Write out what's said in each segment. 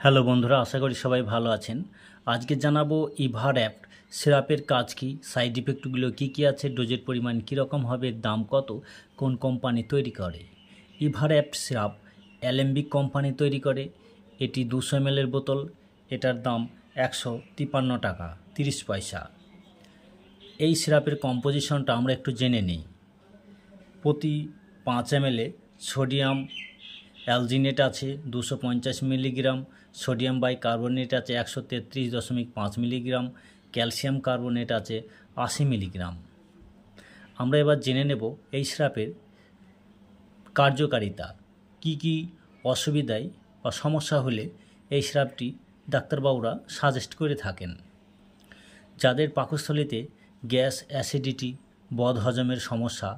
Hello বন্ধুরা, আশা করি সবাই ভালো আছেন। আজকে জানাবো ইভারঅ্যাপ্ট সিরাপের কাজ কী, সাইড ইফেক্টগুলো কী কী আছে, ডোজের পরিমাণ কীরকম হবে, দাম কত, কোন কোম্পানি তৈরি করে। ইভারঅ্যাপ্ট সিরাপ অ্যালেম্বিক কোম্পানি তৈরি করে। এটি 200 ml এর বোতল। এটার দাম 153 টাকা 30 পয়সা। এই সিরাপের কম্পোজিশনটা আমরা একটু জেনে নিই। প্রতি 5 ml সোডিয়াম অ্যালজিনেট আছে 250 মিলিগ্রাম, সোডিয়াম বাইকার্বনেট আছে 133.5 মিলিগ্রাম, ক্যালসিয়াম কার্বনেট আছে 80 মিলিগ্রাম। আমরা এবার জেনে নেব এই সিরাপের কার্যকারিতা, কি কি অসুবিধায় বা সমস্যা হলে এই সিরাপটি ডাক্তারবাবুরা সাজেস্ট করে থাকেন। যাদের পাকস্থলীতে গ্যাস, অ্যাসিডিটি, বদহজমের সমস্যা,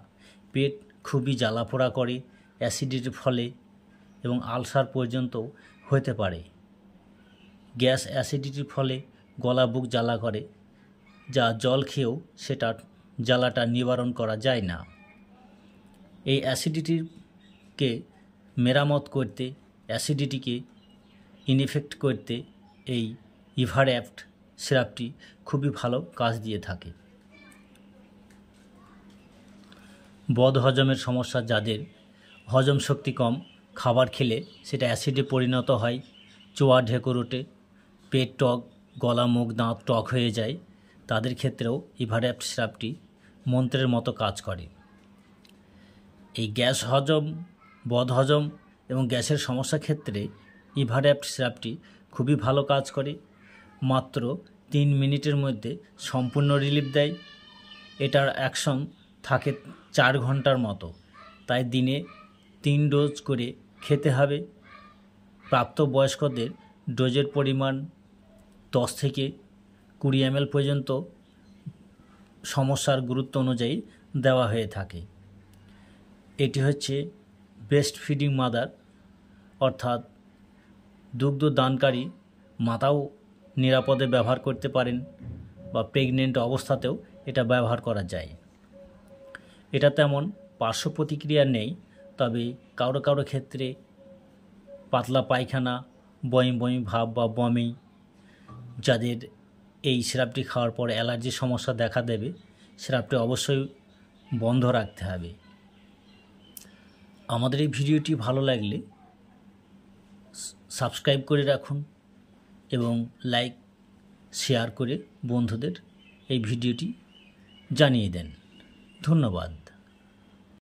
পেট খুবই জ্বালাপোড়া করে অ্যাসিডিটির ফলে এবং আলসার পর্যন্ত হতে পারে। গ্যাস, অ্যাসিডিটির ফলে গলা বুক জ্বালা করে, যা জল খেয়েও সেটা জ্বালাটা নিবারণ করা যায় না। এই অ্যাসিডিটিকে মেরামত করতে, অ্যাসিডিটিকে ইনএফেক্ট করতে এই ইভারঅ্যাপ্ট সিরাপটি খুবই ভালো কাজ দিয়ে থাকে। বদহজমের সমস্যা যাদের, হজম শক্তি কম, খাবার খেলে সেটা অ্যাসিডে পরিণত হয়, চোয়া ঢেকুর ওঠে, পেট টক, গলা মুখ দাঁত টক হয়ে যায়, তাদের ক্ষেত্রেও ইভারঅ্যাপ্ট সিরাপটি মন্ত্রের মতো কাজ করে। এই গ্যাস হজম, বদহজম এবং গ্যাসের সমস্যা ক্ষেত্রে ইভারঅ্যাপ্ট সিরাপটি খুবই ভালো কাজ করে। মাত্র 3 মিনিটের মধ্যে সম্পূর্ণ রিলিফ দেয়। এটার অ্যাকশন থাকে 4 ঘন্টার মতো, তাই দিনে 3 ডোজ করে খেতে হবে। প্রাপ্তবয়স্কদের ডোজের পরিমাণ 10 থেকে 20 ml পর্যন্ত সমস্যার গুরুত্ব অনুযায়ী দেওয়া হয়ে থাকে। এটি হচ্ছে ব্রেস্ট ফিডিং মাদার, অর্থাৎ দুগ্ধ দানকারী মাতাও নিরাপদে ব্যবহার করতে পারেন, বা প্রেগনেন্ট অবস্থাতেও এটা ব্যবহার করা যায়। এটা তেমন পার্শ্ব প্রতিক্রিয়া নেই, তবে কারো কারো ক্ষেত্রে পাতলা পায়খানা, বমি বমি ভাব বা বমি, যাদের এই সিরাপটি খাওয়ার পর অ্যালার্জির সমস্যা দেখা দেবে, সিরাপটি অবশ্যই বন্ধ রাখতে হবে। আমাদের এই ভিডিওটি ভালো লাগলে সাবস্ক্রাইব করে রাখুন এবং লাইক, শেয়ার করে বন্ধুদের এই ভিডিওটি জানিয়ে দেন। ধন্যবাদ।